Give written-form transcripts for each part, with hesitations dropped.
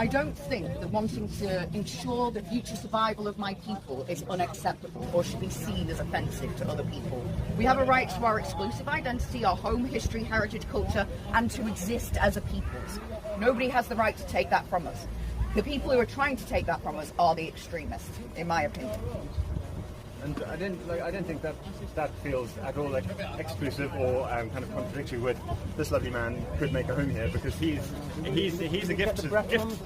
I don't think that wanting to ensure the future survival of my people is unacceptable or should be seen as offensive to other people. We have a right to our exclusive identity, our home, history, heritage, culture, and to exist as a peoples. Nobody has the right to take that from us. The people who are trying to take that from us are the extremists, in my opinion. And I don't think that feels at all like exclusive or kind of contradictory with this lovely man could make a home here, because he's a gift to the Romans,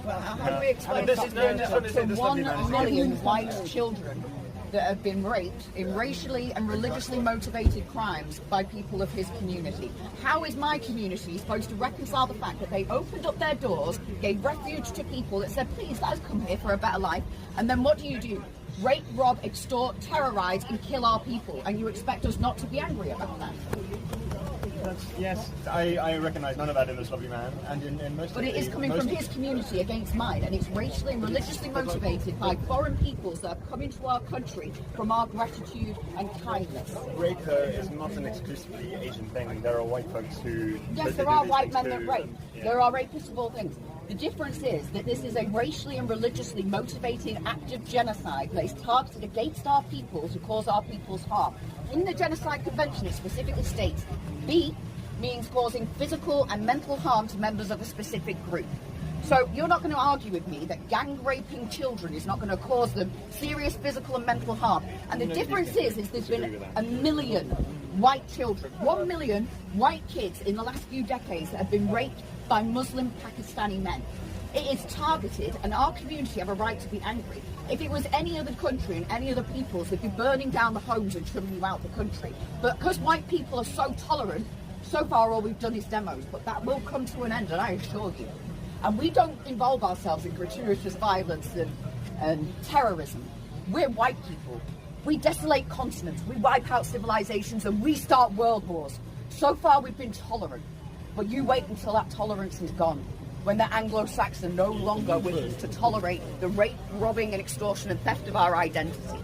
How do we explain to 1 million white children that have been raped in racially and religiously motivated crimes by people of his community? How is my community supposed to reconcile the fact that they opened up their doors, gave refuge to people that said, please, let us come here for a better life, and then what do? Rape, rob, extort, terrorise and kill our people, and you expect us not to be angry about that? Yes, I recognise none of that in this lovely man, and in most. But it is coming from his community against mine, and it's racially and religiously motivated by foreign peoples that have come into our country from our gratitude and kindness. Rape is not an exclusively Asian thing. There are white folks who. Yes, there are white men that rape. Yeah. There are rapists of all things. The difference is that this is a racially and religiously motivated act of genocide that is targeted against our people to cause our people's harm. In the Genocide Convention, it specifically states B means causing physical and mental harm to members of a specific group. So you're not going to argue with me that gang raping children is not going to cause them serious physical and mental harm. And the difference is there's been 1 million white children, 1 million white kids in the last few decades that have been raped by Muslim Pakistani men. It is targeted, and our community have a right to be angry. If it was any other country and any other peoples, they'd be burning down the homes and trimming you out the country. But because white people are so tolerant, so far all we've done is demos, but that will come to an end, and I assure you. And we don't involve ourselves in gratuitous violence and terrorism. We're white people. We desolate continents, we wipe out civilizations, and we start world wars. So far we've been tolerant, but you wait until that tolerance is gone. When the Anglo-Saxon no longer wishes to tolerate the rape, robbing and extortion and theft of our identity.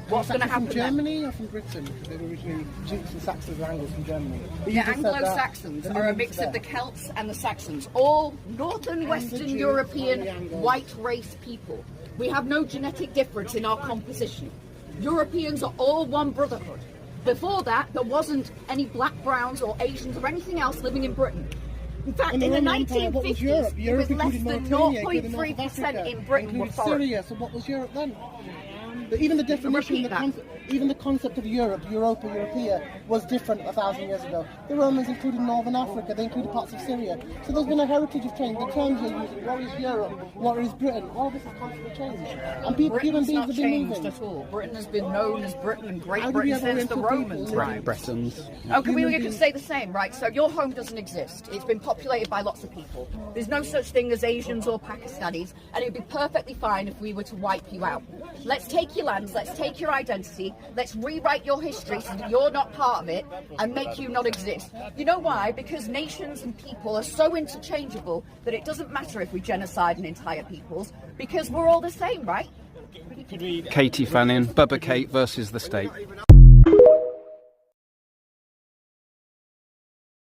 What's going to happen from Germany or from Britain? They were originally Jutes and Saxons and Angles from Germany. The Anglo-Saxons are a mix of the Celts and the Saxons, all Northern Western European white race people. We have no genetic difference in our composition. Europeans are all one brotherhood. Before that, there wasn't any black, browns or Asians or anything else living in Britain. In fact, in the 1950s, it was less than 0.3% in Britain were foreign. Syria, so what was Europe then? Even the definition, even the concept of Europe, Europa, Europea, was different 1,000 years ago. The Romans included Northern Africa, they included parts of Syria. So there's been a heritage of change. The terms you're using, what is Europe, what is Britain, all this has constantly changed. And human beings have been moving. At all. Britain has been known as Britain and Great Britain since the Romans. Right. Britons. Okay, we can say the same, right? So your home doesn't exist. It's been populated by lots of people. There's no such thing as Asians or Pakistanis, and it'd be perfectly fine if we were to wipe you out. Let's take your lands, let's take your identity, let's rewrite your history so that you're not part of it and make you not exist. You know why? Because nations and people are so interchangeable that it doesn't matter if we genocide an entire peoples, because we're all the same, right? Katie Fannin, Bubba Kate versus the state.